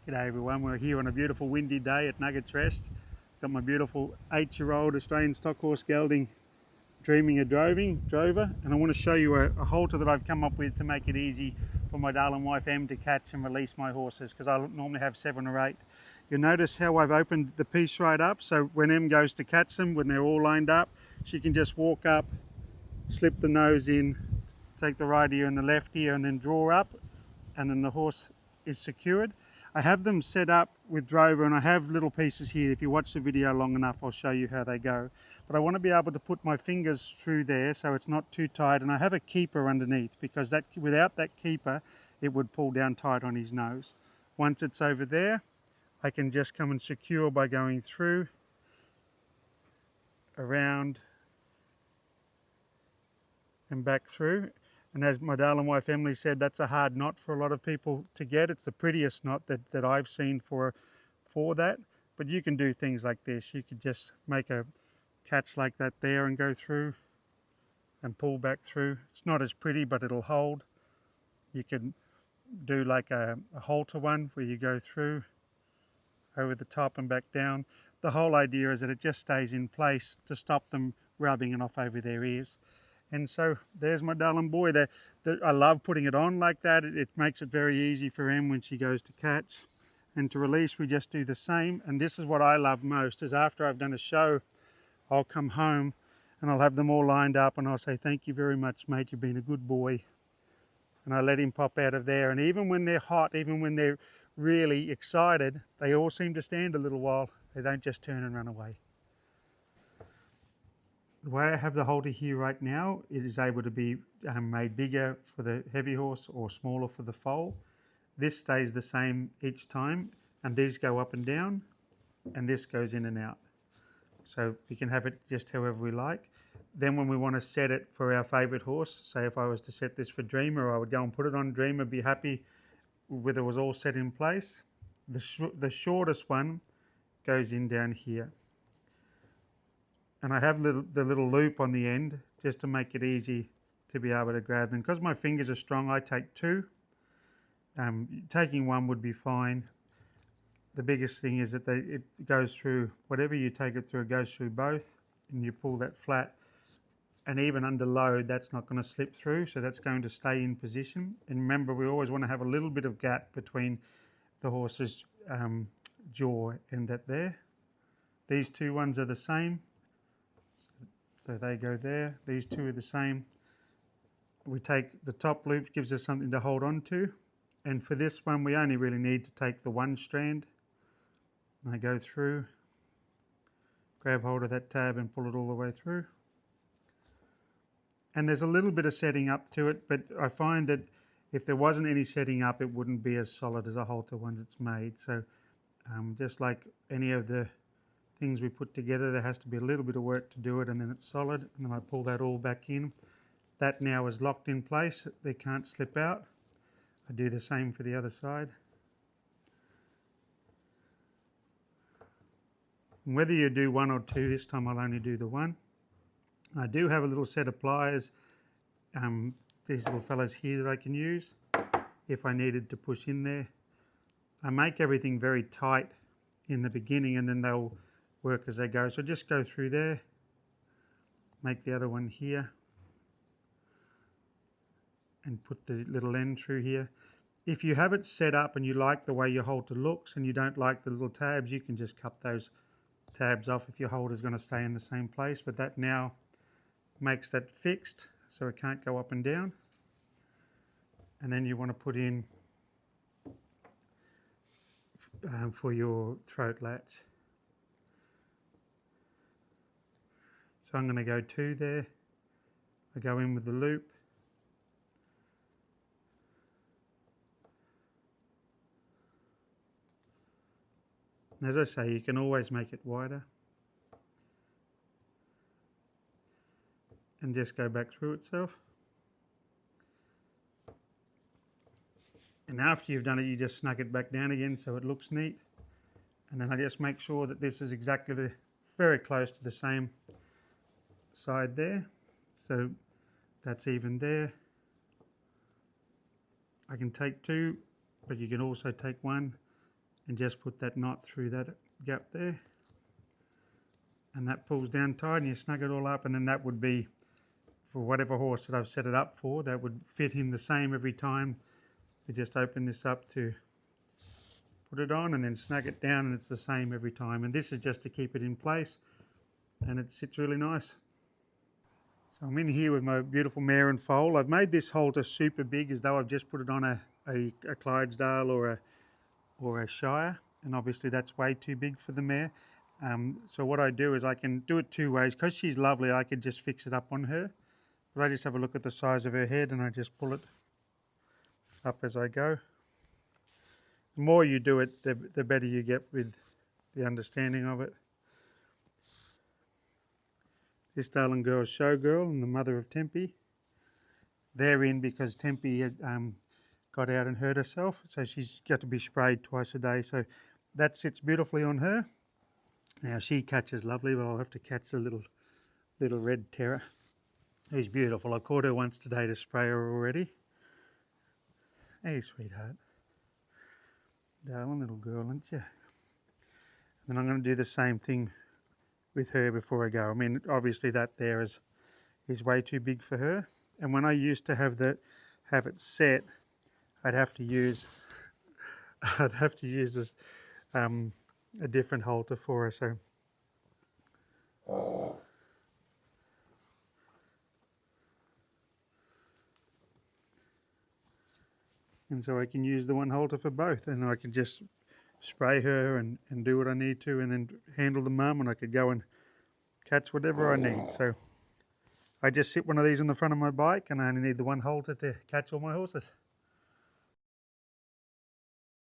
G'day everyone, we're here on a beautiful windy day at Nuggets Rest. Got my beautiful 8-year-old Australian stock horse gelding dreaming a drover, and I want to show you a halter that I've come up with to make it easy for my darling wife Em to catch and release my horses, because I normally have 7 or 8. You'll notice how I've opened the piece right up, so when Em goes to catch them, when they're all lined up, she can just walk up, slip the nose in, take the right ear and the left ear, and then draw up, and then the horse is secured. I have them set up with drover, and I have little pieces here. If you watch the video long enough, I'll show you how they go. But I want to be able to put my fingers through there so it's not too tight, and I have a keeper underneath, because that without that keeper it would pull down tight on his nose. Once it's over there, I can just come and secure by going through, around and back through. And as my darling wife Emily said, that's a hard knot for a lot of people to get. It's the prettiest knot that I've seen for that. But you can do things like this. You could just make a catch like that there and go through and pull back through. It's not as pretty, but it'll hold. You can do like a halter one where you go through, over the top and back down. The whole idea is that it just stays in place to stop them rubbing it off over their ears. And so there's my darling boy. I love putting it on like that. It makes it very easy for Em when she goes to catch. And to release, we just do the same. And this is what I love most, is after I've done a show, I'll come home and I'll have them all lined up and I'll say, "Thank you very much, mate, you've been a good boy." And I let him pop out of there. And even when they're hot, even when they're really excited, they all seem to stand a little while. They don't just turn and run away. The way I have the halter here right now, it is able to be made bigger for the heavy horse or smaller for the foal. This stays the same each time, and these go up and down, and this goes in and out. So we can have it just however we like. Then when we want to set it for our favourite horse, say if I was to set this for Dreamer, I would go and put it on Dreamer, be happy with it was all set in place. The shortest one goes in down here. And I have the little loop on the end just to make it easy to be able to grab them. Because my fingers are strong, I take 2. Taking 1 would be fine. The biggest thing is that it goes through, whatever you take it through, it goes through both, and you pull that flat. And even under load, that's not going to slip through, so that's going to stay in position. And remember, we always want to have a little bit of gap between the horse's jaw and that there. These 2 ones are the same. So they go there, these 2 are the same. We take the top loop, gives us something to hold on to. And for this one, we only really need to take the 1 strand. And I go through, grab hold of that tab and pull it all the way through. And there's a little bit of setting up to it, but I find that if there wasn't any setting up, it wouldn't be as solid as a halter once it's made. So just like any of the things we put together, there has to be a little bit of work to do it, and then it's solid, and then I pull that all back in. That now is locked in place, they can't slip out. I do the same for the other side. And whether you do 1 or 2, this time I'll only do the 1. I do have a little set of pliers, these little fellas here that I can use if I needed to push in there. I make everything very tight in the beginning, and then they'll work as they go. So just go through there, make the other one here, and put the little end through here. If you have it set up and you like the way your halter looks and you don't like the little tabs, you can just cut those tabs off if your halter's going to stay in the same place. But that now makes that fixed so it can't go up and down. And then you want to put in for your throat latch. So I'm going to go 2 there. I go in with the loop. And as I say, you can always make it wider. And just go back through itself. And after you've done it, you just snug it back down again so it looks neat. And then I just make sure that this is exactly very close to the same side there. So that's even there. I can take 2, but you can also take 1 and just put that knot through that gap there. And that pulls down tight and you snug it all up, and then that would be for whatever horse that I've set it up for. That would fit in the same every time. You just open this up to put it on and then snug it down, and it's the same every time. And this is just to keep it in place, and it sits really nice. So I'm in here with my beautiful mare and foal. I've made this halter super big, as though I've just put it on a Clydesdale or a Shire, and obviously that's way too big for the mare. So what I do is I can do it two ways. Because she's lovely, I could just fix it up on her. But I just have a look at the size of her head and I just pull it up as I go. The more you do it, the better you get with the understanding of it. This darling girl's Showgirl and the mother of Tempe. They're in because Tempe had got out and hurt herself, so she's got to be sprayed twice a day. So that sits beautifully on her. Now she catches lovely, but I'll have to catch the little red terror. She's beautiful. I caught her once today to spray her already. Hey, sweetheart. Darling little girl, aren't you? And I'm going to do the same thing with her before I go. I mean, obviously that there is way too big for her. And when I used to have it set, I'd have to use this a different halter for her. So and so I can use the one halter for both, and I can just spray her and do what I need to, and then handle the mum, and I could go and catch whatever I need. So I just sit one of these on the front of my bike, and I only need the one halter to catch all my horses.